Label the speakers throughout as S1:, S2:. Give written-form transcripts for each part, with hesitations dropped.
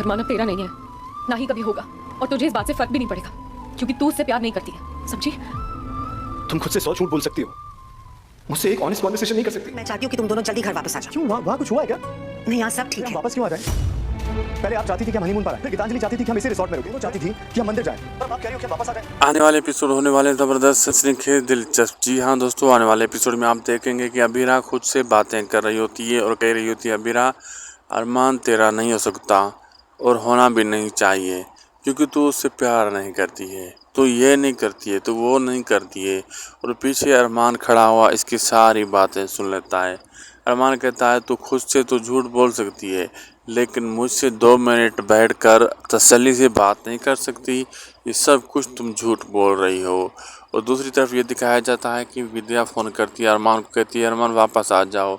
S1: अरमान अब तेरा नहीं है, ना ही कभी होगा, और तुझे इस बात से फर्क भी नहीं पड़ेगा क्योंकि तू उससे प्यार नहीं करती है, समझी?
S2: तुम खुद से 100 झूठ बोल सकती हो, मुझसे एक ऑनेस्ट कॉन्वर्सेशन नहीं कर सकती।
S3: मैं चाहती हूँ कि तुम दोनों जल्दी घर वापस आ जाओ।
S2: क्यों, वहाँ कुछ हुआ है क्या?
S3: नहीं, यहाँ सब ठीक है।
S2: वापस क्यों आ जाए? पहले आप चाहती थी कि हम हनीमून पर आए, फिर गीतांजलि चाहती थी कि हम इसी रिसोर्ट में रुकें, वो चाहती थी कि हम मंदिर जाएं, और आप कह रही हो कि वापस आ जाएं।
S4: आने वाले एपिसोड होने वाले जबरदस्त, सनसनीखेज, दिलचस्प। जी हाँ दोस्तों, आने वाले एपिसोड में आप देखेंगे कि अबीरा खुद से बातें कर रही होती है और कह रही होती है, अबीरा अरमान तेरा नहीं हो सकता और होना भी नहीं चाहिए क्योंकि तू उससे प्यार नहीं करती है, तो ये नहीं करती है, तो वो नहीं करती है। और पीछे अरमान खड़ा हुआ इसकी सारी बातें सुन लेता है। अरमान कहता है, तू खुद से तो झूठ बोल सकती है लेकिन मुझसे 2 मिनट बैठकर तसल्ली से बात नहीं कर सकती, ये सब कुछ तुम झूठ बोल रही हो। और दूसरी तरफ ये दिखाया जाता है कि विद्या फ़ोन करती है अरमान को, कहती है अरमान वापस आ जाओ,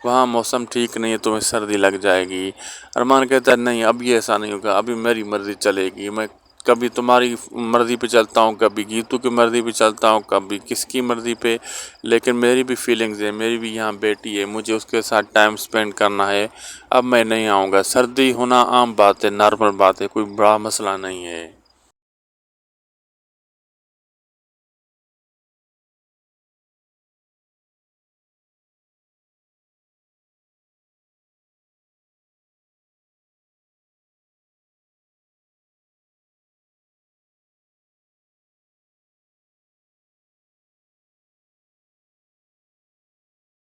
S4: वहाँ मौसम ठीक नहीं है, तुम्हें सर्दी लग जाएगी। अरमान कहता है नहीं, अभी ऐसा नहीं होगा, अभी मेरी मर्ज़ी चलेगी, मैं कभी तुम्हारी मर्ज़ी पे चलता हूँ, कभी गीतू की मर्ज़ी पे चलता हूँ, कभी किसकी मर्ज़ी पे, लेकिन मेरी भी फीलिंग्स है, मेरी भी यहाँ बेटी है, मुझे उसके साथ टाइम स्पेंड करना है, अब मैं नहीं आऊँगा। सर्दी होना आम बात है, नॉर्मल बात है, कोई बड़ा मसला नहीं है।